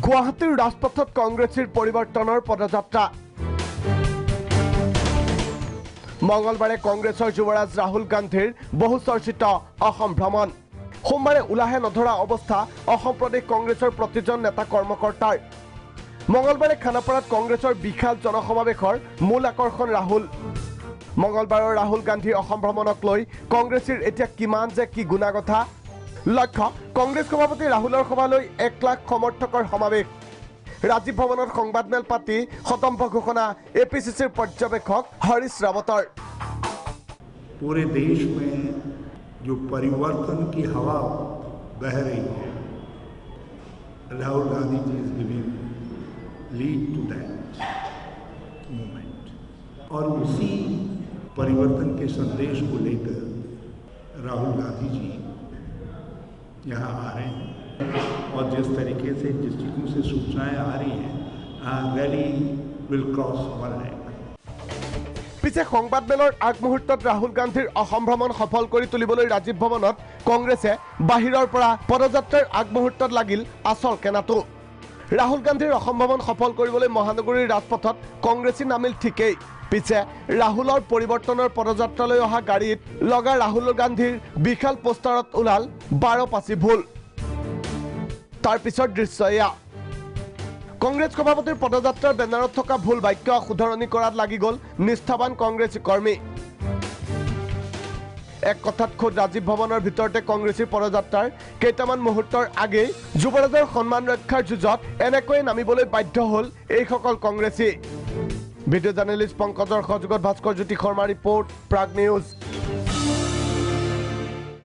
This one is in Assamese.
গুৱাহাটীৰ ৰাজপথত কংগ্ৰেছীৰ পৰিৱৰ্তনৰ পদযাত্ৰা মঙ্গলবাৰে কংগ্ৰেছৰ যুৱৰাজ ৰাহুল গান্ধীৰ বহুচৰ্চিত অসম ভ্ৰমণ সোমবাৰে উলাহে নধৰা অৱস্থা অসম প্ৰদেশ কংগ্ৰেছৰ প্ৰতিজন নেতা কৰ্মকৰ্তাৰ মঙ্গলবাৰে খানাপাৰাত কংগ্ৰেছৰ বিশাল জনসমাৱেশৰ মূল আকৰ্ষণ ৰাহুল মঙ্গলবাৰৰ ৰাহুল গান্ধী অসম ভ্ৰমণক লৈ কংগ্ৰেছীৰ এতিয়া কিমান যে কি গুণাগথা লক্ষ্য কংগ্ৰেছ সভাপতি ৰাহুলৰ সভালৈ 1 লাখ সমৰ্থকৰ সমাৱেশ ৰাজীৱ ভৱনত সংবাদমেল পাতি শতম্ভ ঘোষণা এপিচিচিৰ পৰ্যবেক্ষক হरीश रावतर पूरे देश में जो परिवर्तन की हवा बह रही है Rahul Gandhi ji is giving lead to that movement और उसी परिवर्तन के संदेश को लेकर राहुल गांधी जी यहाँ आ रहे हैं और जिस तरीके से डिस्ट्रिक्टों से सूचनाएं आ रही हैं रैली विल क्रॉस 1 लाख পিছে সংবাদমেলৰ আগমুহূৰ্তত ৰাহুল গান্ধীৰ অসম ভ্ৰমণ সফল কৰি তুলিবলৈ ৰাজীৱ ভৱনত কংগ্ৰেছে বাহিৰৰ পৰা পদযাত্ৰাৰ আগমুহূৰ্তত লাগিল আচল কেনাটো ৰাহুল গান্ধীৰ অসম ভ্ৰমণ সফল কৰিবলৈ মহানগৰীৰ ৰাজপথত কংগ্ৰেছী নামিল ঠিকেই পিছে ৰাহুলৰ পৰিৱৰ্তনৰ পদযাত্ৰালৈ অহা গাড়ীত লগা ৰাহুল গান্ধীৰ বিশাল পোষ্টাৰত ওলাল 12 পাচি ভুল তাৰ পিছৰ দৃশ্য এয়া কংগ্ৰেছ সভাপতিৰ পদযাত্ৰাৰ বেনাৰত থকা ভুল বাক্য শুধৰণি কৰাত লাগি গ'ল নিষ্ঠাবান কংগ্ৰেছী কৰ্মী এক কথাত খোদ ৰাজীৱ ভৱনৰ ভিতৰতে কংগ্ৰেছীৰ পদযাত্ৰাৰ কেইটামান মুহূৰ্তৰ আগেই যুৱৰাজৰ সন্মান ৰক্ষাৰ যুঁজত এনেকৈ নামিবলৈ বাধ্য হ'ল এইসকল কংগ্ৰেছী ভিডিঅ' জাৰ্নেলিষ্ট পংকজৰ সহযোগত ভাস্কৰ জ্যোতি শৰ্মা ৰিপৰ্ট প্ৰাগ নিউজ